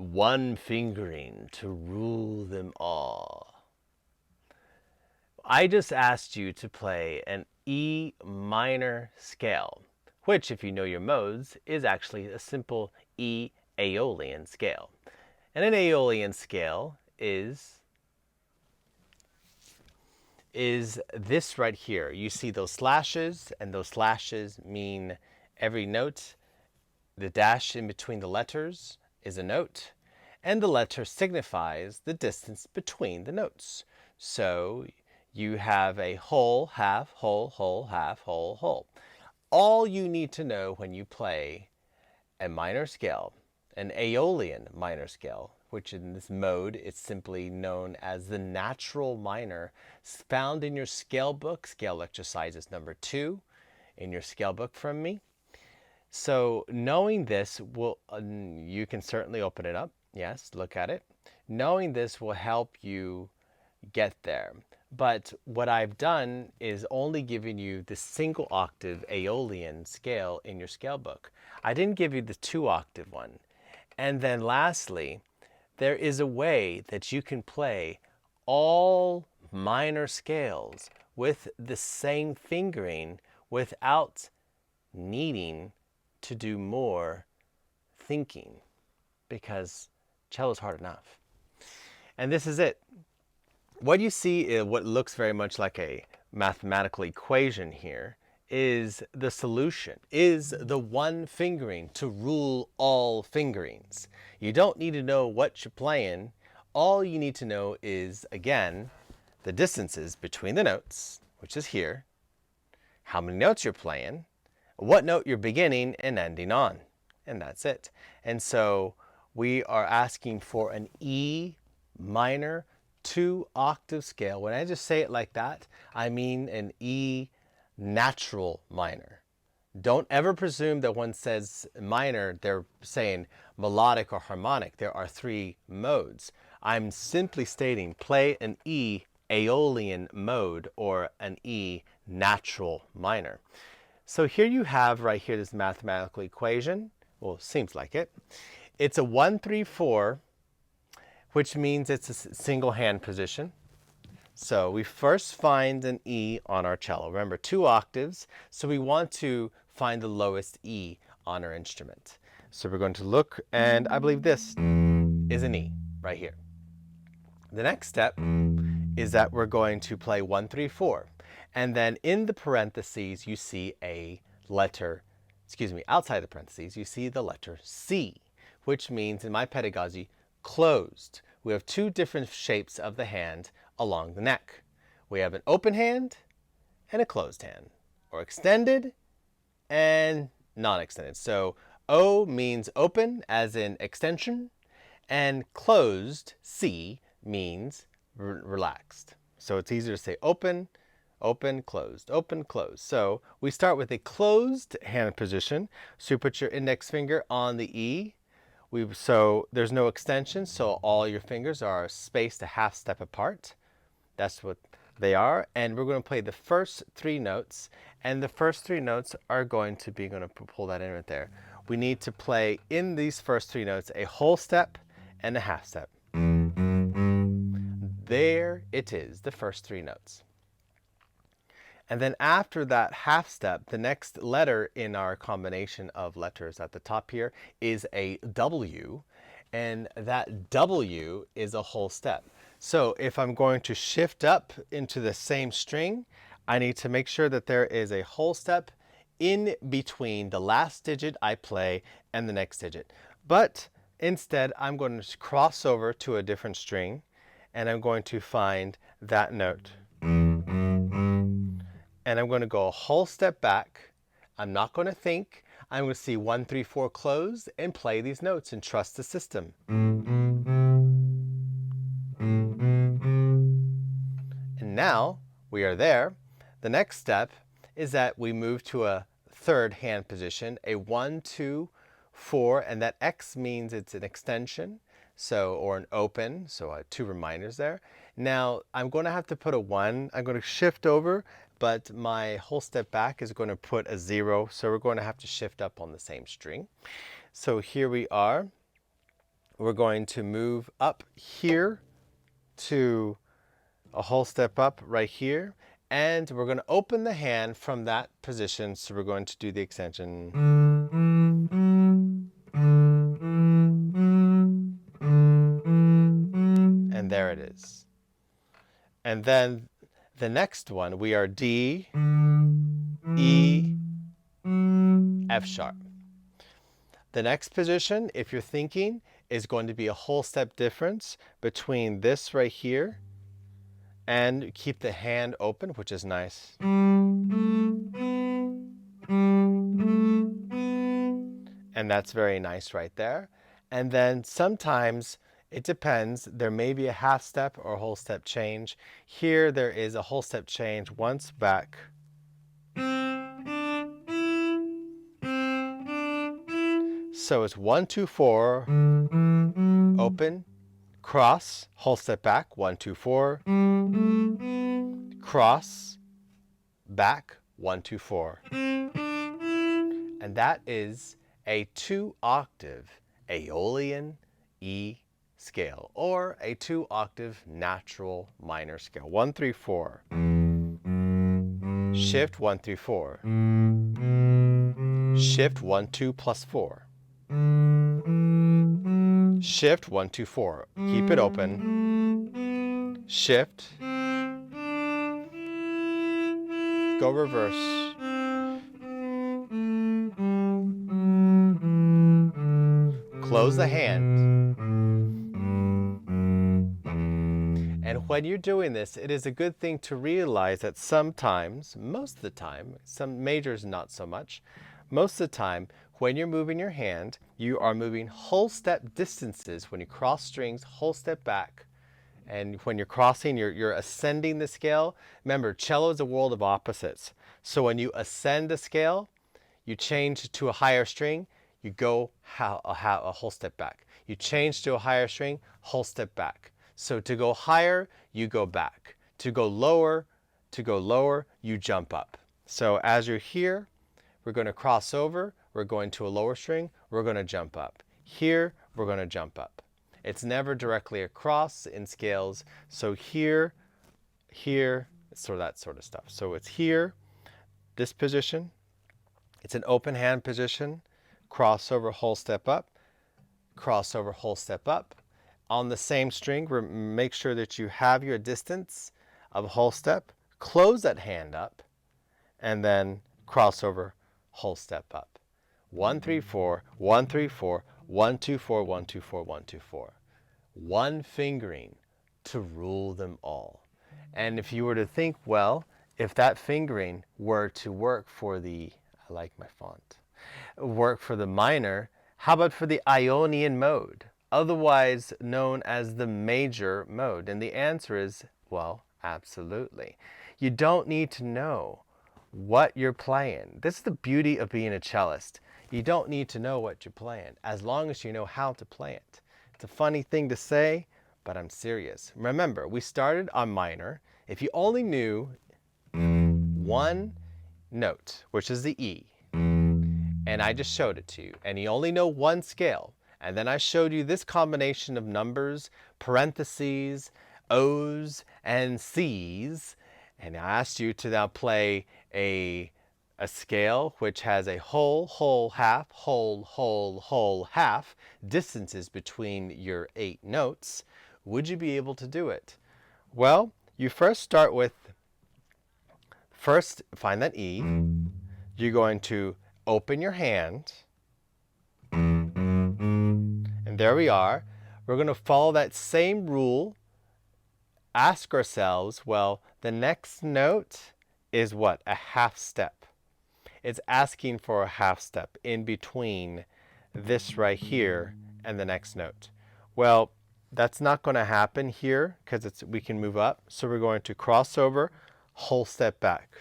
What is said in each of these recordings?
one fingering to rule them all. I just asked you to play an E minor scale, which, if you know your modes, is actually a simple E Aeolian scale. And an Aeolian scale is this right here. You see those slashes, and those slashes mean every note. The dash in between the letters is a note, and the letter signifies the distance between the notes. So you have a whole, half, whole, half, whole. All you need to know when you play a minor scale, an Aeolian minor scale, which in this mode is simply known as the natural minor, found in your scale book, scale exercises number 2 in your scale book from me. So knowing this will, you can certainly open it up. Yes, look at it. Knowing this will help you get there. But what I've done is only giving you the single octave Aeolian scale in your scale book. I didn't give you the 2-octave one. And then lastly, there is a way that you can play all minor scales with the same fingering without needing to do more thinking, because cello is hard enough. And this is it. What you see is what looks very much like a mathematical equation here is the solution, is the one fingering to rule all fingerings. You don't need to know what you're playing. All you need to know is, again, the distances between the notes, which is here, how many notes you're playing, what note you're beginning and ending on, and that's it. And so we are asking for an E minor 2-octave scale. When I just say it like that, I mean an E natural minor. Don't ever presume that one says minor, they're saying melodic or harmonic. There are 3 modes. I'm simply stating play an E Aeolian mode or an E natural minor. So here you have right here this mathematical equation. Well, seems like it. It's a 1-3-4, which means it's a single hand position. So we first find an E on our cello. Remember, 2 octaves, so we want to find the lowest E on our instrument. So we're going to look, and I believe this is an E right here. The next step is that we're going to play 1-3-4. And then in the parentheses, you see a letter, outside the parentheses, you see the letter C, which means in my pedagogy, closed. We have 2 different shapes of the hand along the neck. We have an open hand and a closed hand, or extended and non-extended. So O means open, as in extension, and closed, C, means relaxed. So it's easier to say open, open, closed, open, closed. So we start with a closed hand position. So you put your index finger on the E. So there's no extension, so all your fingers are spaced a half step apart. That's what they are. And we're going to play the first 3 notes. And the first 3 notes are going to pull that in right there. We need to play in these first 3 notes a whole step and a half step. There it is, the first 3 notes. And then after that half step, the next letter in our combination of letters at the top here is a W, and that W is a whole step. So if I'm going to shift up into the same string, I need to make sure that there is a whole step in between the last digit I play and the next digit. But instead, I'm going to cross over to a different string, and I'm going to find that note. And I'm going to go a whole step back. I'm not going to think. I'm going to see 1-3-4 closed and play these notes and trust the system. And now we are there. The next step is that we move to a 3rd hand position, a 1-2-4, and that X means it's an extension, or an open, so 2 reminders there. Now I'm going to have to put a 1. I'm going to shift over, but my whole step back is going to put a 0, so we're going to have to shift up on the same string. So here we are. we're going to move up here to a whole step up right here, and we're going to open the hand from that position, so we're going to do the extension. And there it is. And then the next one, we are D, E, F sharp. The next position, if you're thinking, is going to be a whole step difference between this right here, and keep the hand open, which is nice. And that's very nice right there. And then sometimes it depends. There may be a half step or a whole step change. Here there is a whole step change once back. So it's 1, 2, 4, open, cross, whole step back, 1, 2, 4, cross, back, 1, 2, 4. And that is a 2-octave Aeolian E scale, or a 2-octave natural minor scale. 1, 3, 4. Shift 1, 3, 4. Shift 1, 2 plus 4. Shift 1, 2, 4. Keep it open. Shift. Go reverse. Close the hand. And when you're doing this, it is a good thing to realize that sometimes, most of the time, some majors not so much, most of the time, when you're moving your hand, you are moving whole step distances. When you cross strings, whole step back. And when you're crossing, you're ascending the scale. Remember, cello is a world of opposites. So when you ascend the scale, you change to a higher string, you go a whole step back. You change to a higher string, whole step back. So to go higher, you go back. To go lower, you jump up. So as you're here, we're going to cross over, we're going to a lower string, we're going to jump up. Here, we're going to jump up. It's never directly across in scales. So here, so that sort of stuff. So it's here, this position. It's an open hand position. Crossover, whole step up. Crossover, whole step up. On the same string, make sure that you have your distance of whole step. Close that hand up, and then crossover, whole step up. 1, 3, 4, 1, 3, 4, 1, 2, 4, 1, 2, 4, 1, 2, 4. One fingering to rule them all. And if you were to think, well, if that fingering were to work for the, I like my font, work for the minor, how about for the Ionian mode, otherwise known as the major mode? And the answer is, well, absolutely. You don't need to know what you're playing. This is the beauty of being a cellist. You don't need to know what you're playing, as long as you know how to play it. It's a funny thing to say, but I'm serious. Remember, we started on minor. If you only knew one note, which is the E, and I just showed it to you, and you only know one scale, and then I showed you this combination of numbers, parentheses, O's, and C's, and I asked you to now play a scale which has a whole, whole, half, whole, whole, whole, half distances between your 8 notes, would you be able to do it? Well, you first start with, find that E. You're going to open your hand, and there we are. We're going to follow that same rule. Ask ourselves, well, the next note is what? A half step. It's asking for a half step in between this right here and the next note. Well, that's not going to happen here because we can move up. So we're going to cross over, whole step back.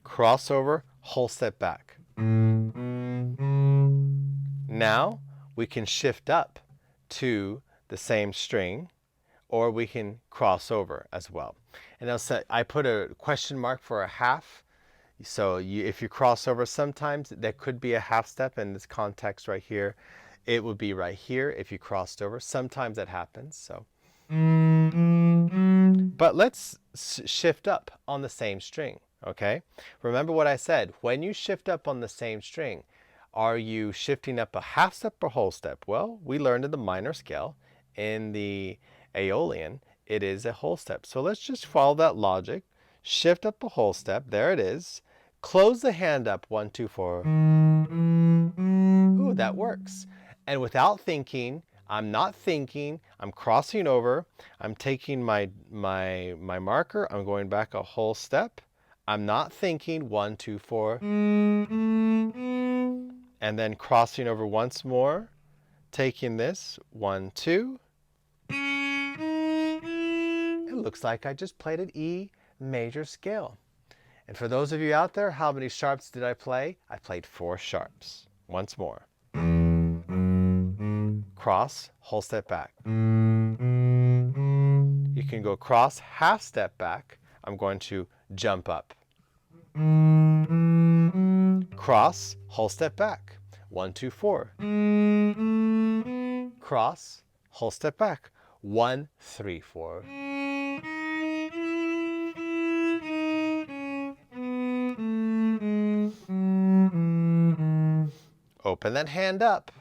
Crossover, whole step back. Now we can shift up to the same string, or we can cross over as well. And I put a question mark for a half. So if you cross over, sometimes there could be a half step in this context right here. It would be right here if you crossed over. Sometimes that happens. So, but let's shift up on the same string. Okay. Remember what I said. When you shift up on the same string, are you shifting up a half step or whole step? Well, we learned in the minor scale, in the Aeolian, it is a whole step. So let's just follow that logic. Shift up a whole step. There it is. Close the hand up. 1, 2, 4. Ooh, that works. And without thinking, I'm not thinking, I'm crossing over. I'm taking my marker. I'm going back a whole step. I'm not thinking. 1, 2, 4. And then crossing over once more. Taking this. 1, 2. It looks like I just played an E major scale. And for those of you out there, how many sharps did I play? I played 4 sharps. Once more. Cross, whole step back. You can go cross, half step back. I'm going to jump up. Cross, whole step back. 1, 2, 4. Cross, whole step back. 1, 3, 4. Open that hand up.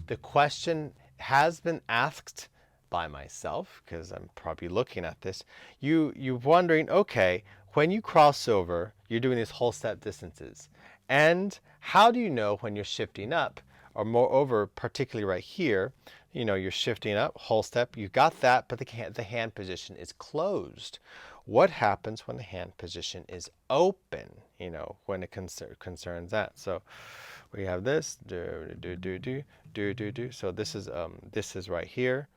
The question has been asked by myself, because I'm probably looking at this. You're wondering, okay, when you cross over, you're doing these whole step distances. And how do you know when you're shifting up? Or moreover, particularly right here, you know, you're shifting up, whole step, you got that, but the hand position is closed. What happens when the hand position is open, you know, when it concerns that? So we have this, So this is right here.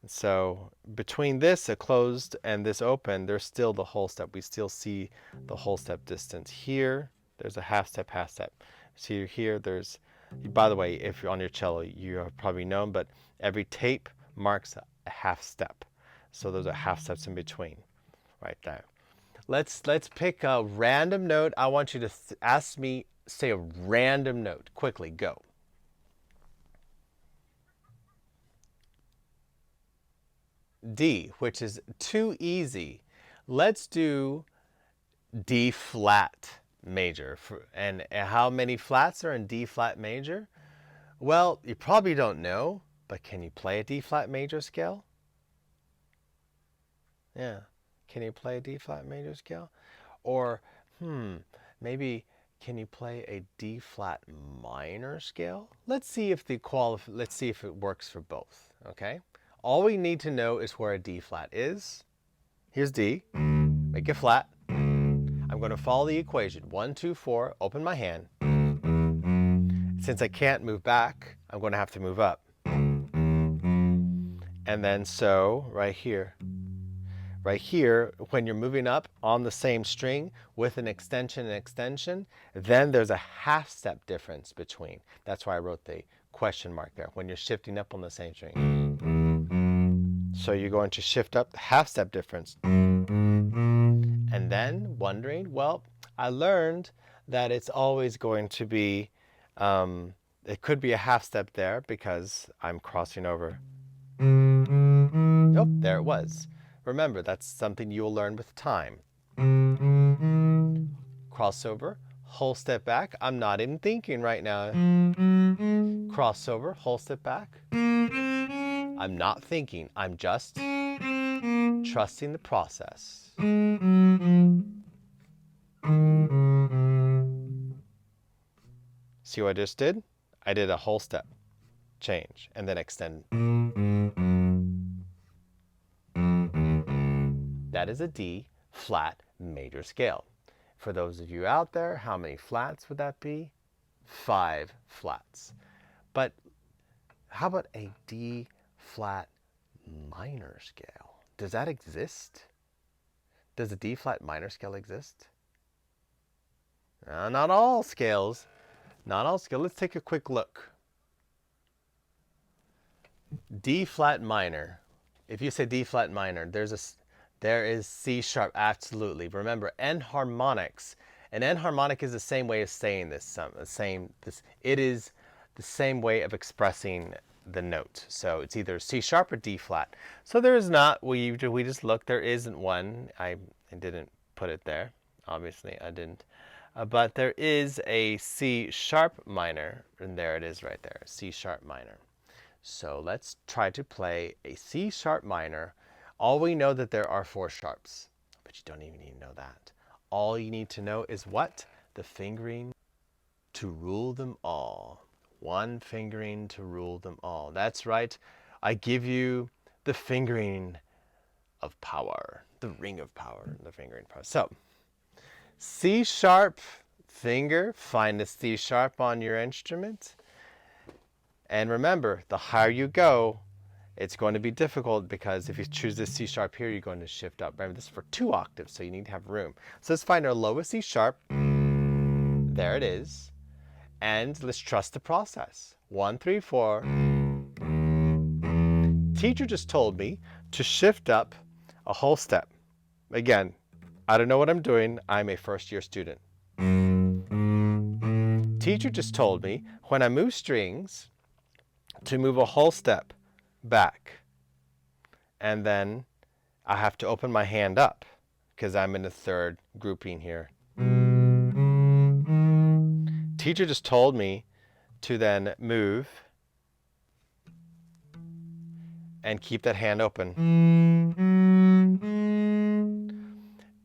So between this closed and this open, there's still the whole step. We still see the whole step distance here. There's a half step, half step. See here, there's, by the way, if you're on your cello, you have probably known, but every tape marks a half step. So those are half steps in between, right there. Let's pick a random note. I want you to ask me, say a random note. Quickly, go. D, which is too easy. Let's do D flat major. And how many flats are in D flat major? Well, you probably don't know, but can you play a D flat major scale? Yeah. Can you play a D flat major scale? Or, maybe can you play a D flat minor scale? Let's see if let's see if it works for both, okay? All we need to know is where a D flat is. Here's D. Make it flat. I'm going to follow the equation. 1, 2, 4. Open my hand. Since I can't move back, I'm going to have to move up. And then so right here, when you're moving up on the same string with an extension, then there's a half step difference between. That's why I wrote the question mark there, when you're shifting up on the same string. So you're going to shift up the half step difference. And then wondering, well, I learned that it's always going to be, it could be a half step there because I'm crossing over. Oh, there it was. Remember, that's something you'll learn with time. Crossover, whole step back. I'm not even thinking right now. Crossover, whole step back. I'm not thinking. I'm just trusting the process. See what I just did? I did a whole step change and then extend. That is a D flat major scale. For those of you out there, how many flats would that be? 5 flats. But how about a D flat minor scale? Does that exist? Does a D flat minor scale exist? Not all scales. Not all scales. Let's take a quick look. D flat minor. If you say D flat minor, there's There is C sharp, absolutely. Remember, enharmonics. An enharmonic is the same way of saying this. It is the same way of expressing the note. So it's either C sharp or D flat. So there is not. We just look. There isn't one. I didn't put it there. Obviously, I didn't. But there is a C sharp minor, and there it is right there. C sharp minor. So let's try to play a C sharp minor. All we know that there are 4 sharps, but you don't even need to know that. All you need to know is what? The fingering to rule them all. One fingering to rule them all. That's right. I give you the fingering of power, the ring of power, the fingering power. So, C sharp finger, find the C sharp on your instrument. And remember, the higher you go, it's going to be difficult because if you choose this C sharp here, you're going to shift up. Remember, this is for 2 octaves, so you need to have room. So let's find our lowest C sharp. There it is. And let's trust the process. 1, 3, 4. Teacher just told me to shift up a whole step. Again, I don't know what I'm doing. I'm a first-year student. Teacher just told me when I move strings to move a whole step back. And then I have to open my hand up because I'm in the 3rd grouping here. Teacher just told me to then move and keep that hand open.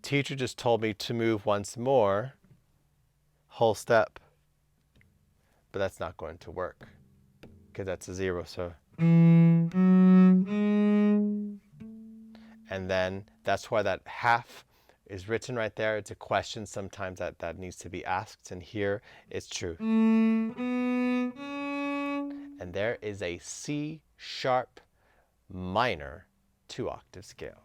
Teacher just told me to move once more, whole step. But that's not going to work because that's a 0. So, and then that's why that half is written right there. It's a question sometimes that needs to be asked, and here it's true. And there is a C sharp minor 2 octave scale.